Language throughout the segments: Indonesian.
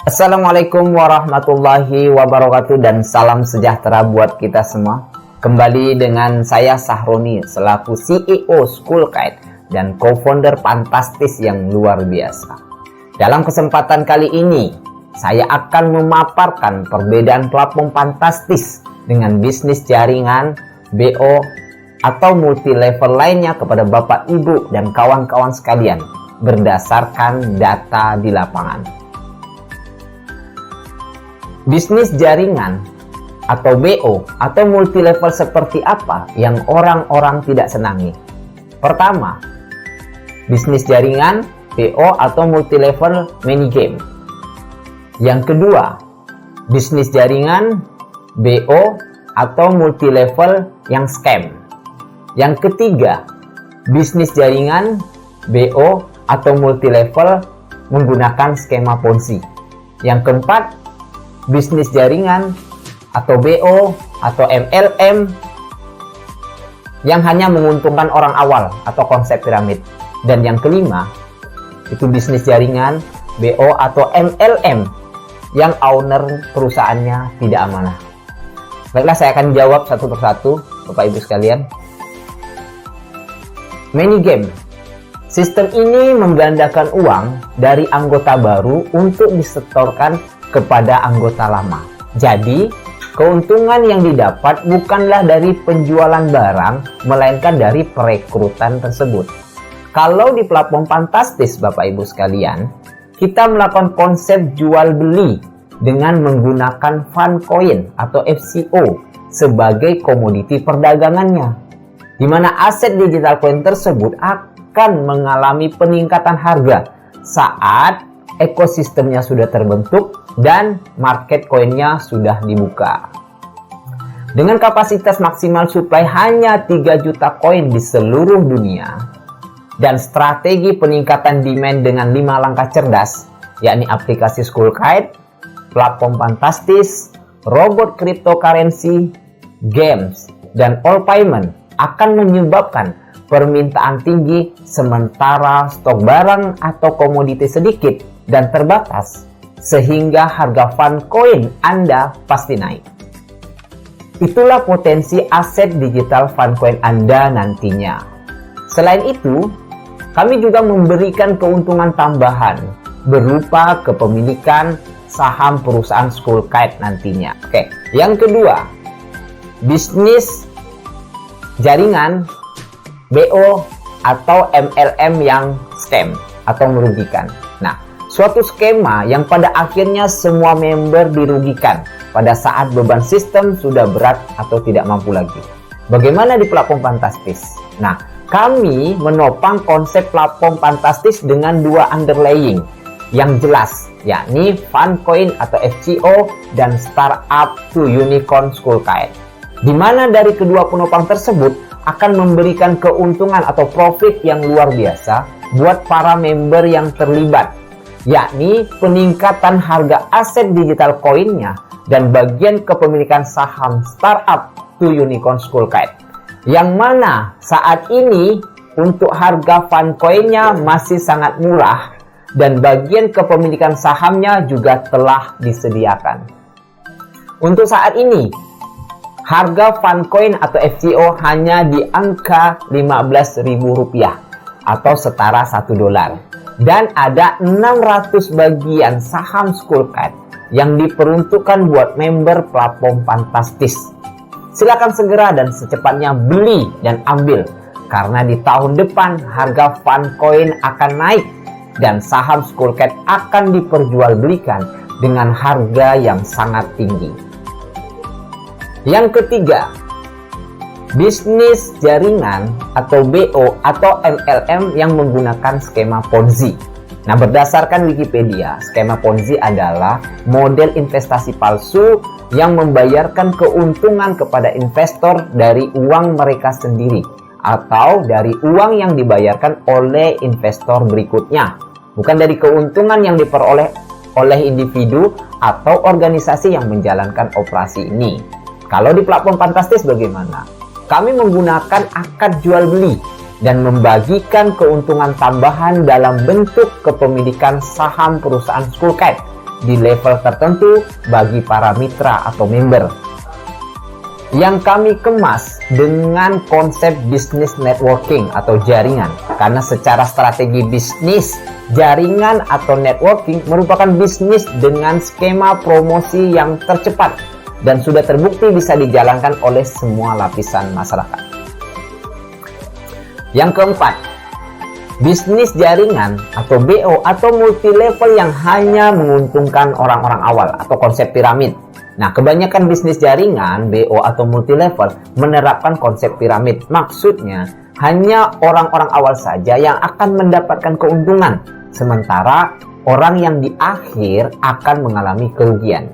Assalamualaikum warahmatullahi wabarakatuh dan salam sejahtera buat kita semua. Kembali dengan saya Sahroni selaku CEO Schoolkite dan co-founder fantastis yang luar biasa. Dalam kesempatan kali ini, saya akan memaparkan perbedaan platform fantastis dengan bisnis jaringan, BO, atau multi level lainnya kepada Bapak, Ibu, dan kawan-kawan sekalian berdasarkan data di lapangan. Bisnis jaringan atau BO atau multi level seperti apa yang orang-orang tidak senangi? Pertama, bisnis jaringan, BO atau multi level mini game. Yang kedua, bisnis jaringan, BO atau multi level yang scam. Yang ketiga, bisnis jaringan, BO atau multi level menggunakan skema Ponzi. Yang keempat, bisnis jaringan atau BO atau MLM yang hanya menguntungkan orang awal atau konsep piramid. Dan yang kelima, itu bisnis jaringan, BO atau MLM yang owner perusahaannya tidak amanah. Baiklah, saya akan jawab satu persatu, Bapak Ibu sekalian. Mini game. Sistem ini menggandakan uang dari anggota baru untuk disetorkan kepada anggota lama. Jadi, keuntungan yang didapat bukanlah dari penjualan barang, melainkan dari perekrutan tersebut. Kalau di platform fantastis, Bapak Ibu sekalian, kita melakukan konsep jual beli dengan menggunakan fun coin atau FCO sebagai komoditi perdagangannya, di mana aset digital coin tersebut akan mengalami peningkatan harga saat ekosistemnya sudah terbentuk dan market koinnya sudah dibuka. Dengan kapasitas maksimal supply hanya 3 juta koin di seluruh dunia dan strategi peningkatan demand dengan 5 langkah cerdas, yakni aplikasi Schoolkite, platform fantastis, robot cryptocurrency, games, dan all payment akan menyebabkan permintaan tinggi sementara stok barang atau komoditi sedikit dan terbatas, sehingga harga fun coin Anda pasti naik. Itulah potensi aset digital fun coin Anda nantinya. Selain itu, kami juga memberikan keuntungan tambahan berupa kepemilikan saham perusahaan Schoolkite nantinya. Oke, yang kedua, bisnis jaringan, BO atau MLM yang scam atau merugikan. Nah, suatu skema yang pada akhirnya semua member dirugikan pada saat beban sistem sudah berat atau tidak mampu lagi. Bagaimana di platform fantastis? Nah, kami menopang konsep platform fantastis dengan 2 underlying yang jelas, yakni fun coin atau FCO dan startup to unicorn Schoolkite, di mana dari kedua penopang tersebut akan memberikan keuntungan atau profit yang luar biasa buat para member yang terlibat, yakni peningkatan harga aset digital koinnya dan bagian kepemilikan saham startup to unicorn Schoolkite, yang mana saat ini untuk harga fun coinnya masih sangat murah dan bagian kepemilikan sahamnya juga telah disediakan. Untuk saat ini, harga fun coin atau FCO hanya di angka Rp15.000 atau setara $1. Dan ada 600 bagian saham Schoolkite yang diperuntukkan buat member platform fantastis. Silakan segera dan secepatnya beli dan ambil, karena di tahun depan harga fun coin akan naik dan saham Schoolkite akan diperjualbelikan dengan harga yang sangat tinggi. Yang ketiga, bisnis jaringan atau BO atau MLM yang menggunakan skema Ponzi. Nah, berdasarkan Wikipedia, skema Ponzi adalah model investasi palsu yang membayarkan keuntungan kepada investor dari uang mereka sendiri atau dari uang yang dibayarkan oleh investor berikutnya, bukan dari keuntungan yang diperoleh oleh individu atau organisasi yang menjalankan operasi ini. Kalau di platform fantastis bagaimana? Kami menggunakan akad jual beli dan membagikan keuntungan tambahan dalam bentuk kepemilikan saham perusahaan Schoolkite di level tertentu bagi para mitra atau member, yang kami kemas dengan konsep bisnis networking atau jaringan. Karena secara strategi bisnis, jaringan atau networking merupakan bisnis dengan skema promosi yang tercepat dan sudah terbukti bisa dijalankan oleh semua lapisan masyarakat. Yang keempat, bisnis jaringan atau BO atau multi level yang hanya menguntungkan orang-orang awal atau konsep piramid. Nah, kebanyakan bisnis jaringan, BO atau multi level menerapkan konsep piramid. Maksudnya, hanya orang-orang awal saja yang akan mendapatkan keuntungan, sementara orang yang di akhir akan mengalami kerugian.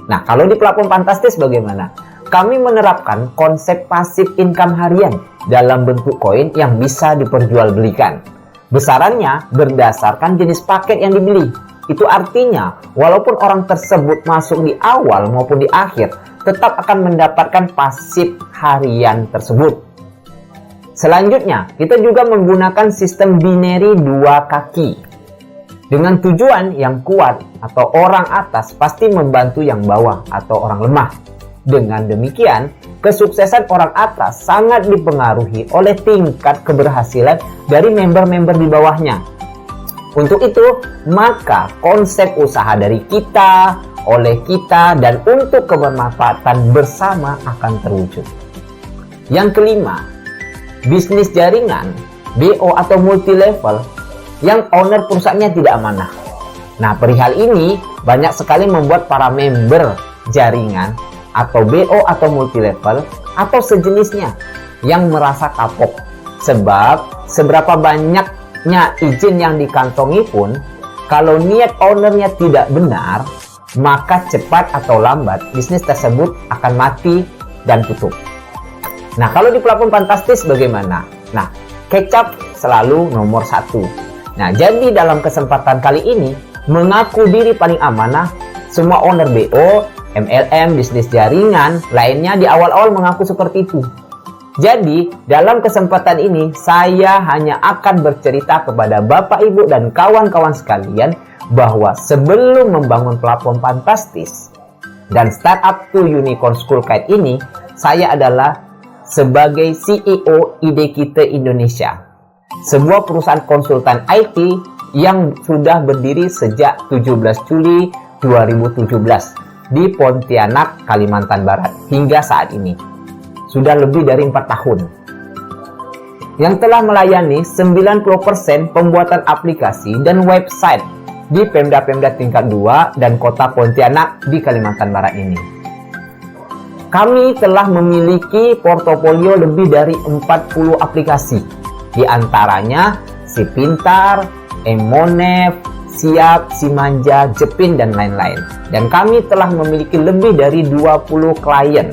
Nah, kalau di platform Fantastis bagaimana? Kami menerapkan konsep passive income harian dalam bentuk koin yang bisa diperjualbelikan. Besarannya berdasarkan jenis paket yang dibeli. Itu artinya, walaupun orang tersebut masuk di awal maupun di akhir, tetap akan mendapatkan pasif harian tersebut. Selanjutnya, kita juga menggunakan sistem binary 2 kaki. Dengan tujuan yang kuat atau orang atas pasti membantu yang bawah atau orang lemah. Dengan demikian, kesuksesan orang atas sangat dipengaruhi oleh tingkat keberhasilan dari member-member di bawahnya. Untuk itu, maka konsep usaha dari kita, oleh kita, dan untuk kebermanfaatan bersama akan terwujud. Yang kelima, bisnis jaringan, BO atau multi level yang owner perusahaannya tidak amanah. Nah, perihal ini banyak sekali membuat para member jaringan atau BO atau multi level atau sejenisnya yang merasa kapok. Sebab seberapa banyaknya izin yang dikantongi pun, kalau niat ownernya tidak benar, maka cepat atau lambat bisnis tersebut akan mati dan tutup. Nah, kalau di platform Fantastis bagaimana? Nah, kecap selalu nomor 1. Nah, jadi dalam kesempatan kali ini, mengaku diri paling amanah, semua owner BO, MLM, bisnis jaringan lainnya di awal-awal mengaku seperti itu. Jadi, dalam kesempatan ini, saya hanya akan bercerita kepada Bapak, Ibu, dan kawan-kawan sekalian bahwa sebelum membangun platform Fantastis dan startup to Unicorn School Kite ini, saya adalah sebagai CEO Ide Kita Indonesia, sebuah perusahaan konsultan IT yang sudah berdiri sejak 17 Juli 2017 di Pontianak, Kalimantan Barat hingga saat ini. Sudah lebih dari 4 tahun. Yang telah melayani 90% pembuatan aplikasi dan website di Pemda-Pemda tingkat 2 dan kota Pontianak di Kalimantan Barat ini. Kami telah memiliki portofolio lebih dari 40 aplikasi. Di antaranya Si Pintar, Emonef, Siap, Simanja, Jepin, dan lain-lain. Dan kami telah memiliki lebih dari 20 klien.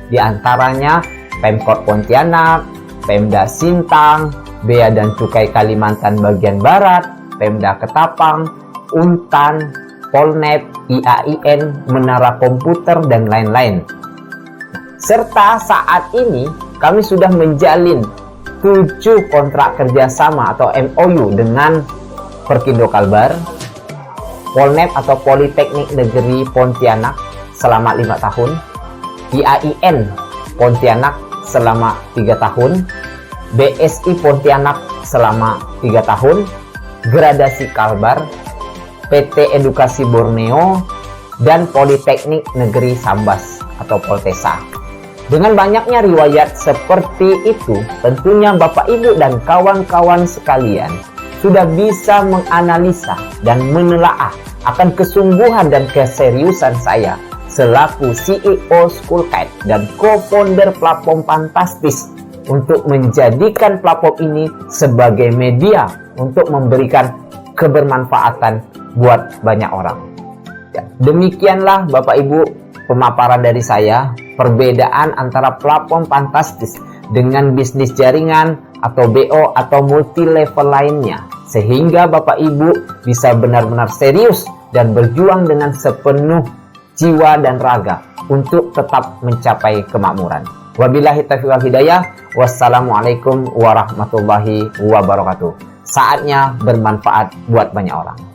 Di antaranya Pemkot Pontianak, Pemda Sintang, Bea dan Cukai Kalimantan bagian Barat, Pemda Ketapang, Untan, Polnet, IAIN, Menara Komputer, dan lain-lain. Serta saat ini kami sudah menjalin 7 kontrak kerjasama atau MOU dengan Perkindo Kalbar, Polnet atau Politeknik Negeri Pontianak selama 5 tahun, IAIN Pontianak selama 3 tahun, BSI Pontianak selama 3 tahun, Gradasi Kalbar, PT Edukasi Borneo, dan Politeknik Negeri Sambas atau Poltesa. Dengan banyaknya riwayat seperti itu, tentunya Bapak, Ibu, dan kawan-kawan sekalian sudah bisa menganalisa dan menelaah akan kesungguhan dan keseriusan saya selaku CEO School Kite dan co-founder platform Fantastis untuk menjadikan platform ini sebagai media untuk memberikan kebermanfaatan buat banyak orang. Demikianlah Bapak Ibu pemaparan dari saya, perbedaan antara platform Fantastis dengan bisnis jaringan atau BO atau multi level lainnya, sehingga Bapak Ibu bisa benar-benar serius dan berjuang dengan sepenuh jiwa dan raga untuk tetap mencapai kemakmuran. Wabillahi taufiq wal hidayah. Wassalamualaikum warahmatullahi wabarakatuh. Saatnya bermanfaat buat banyak orang.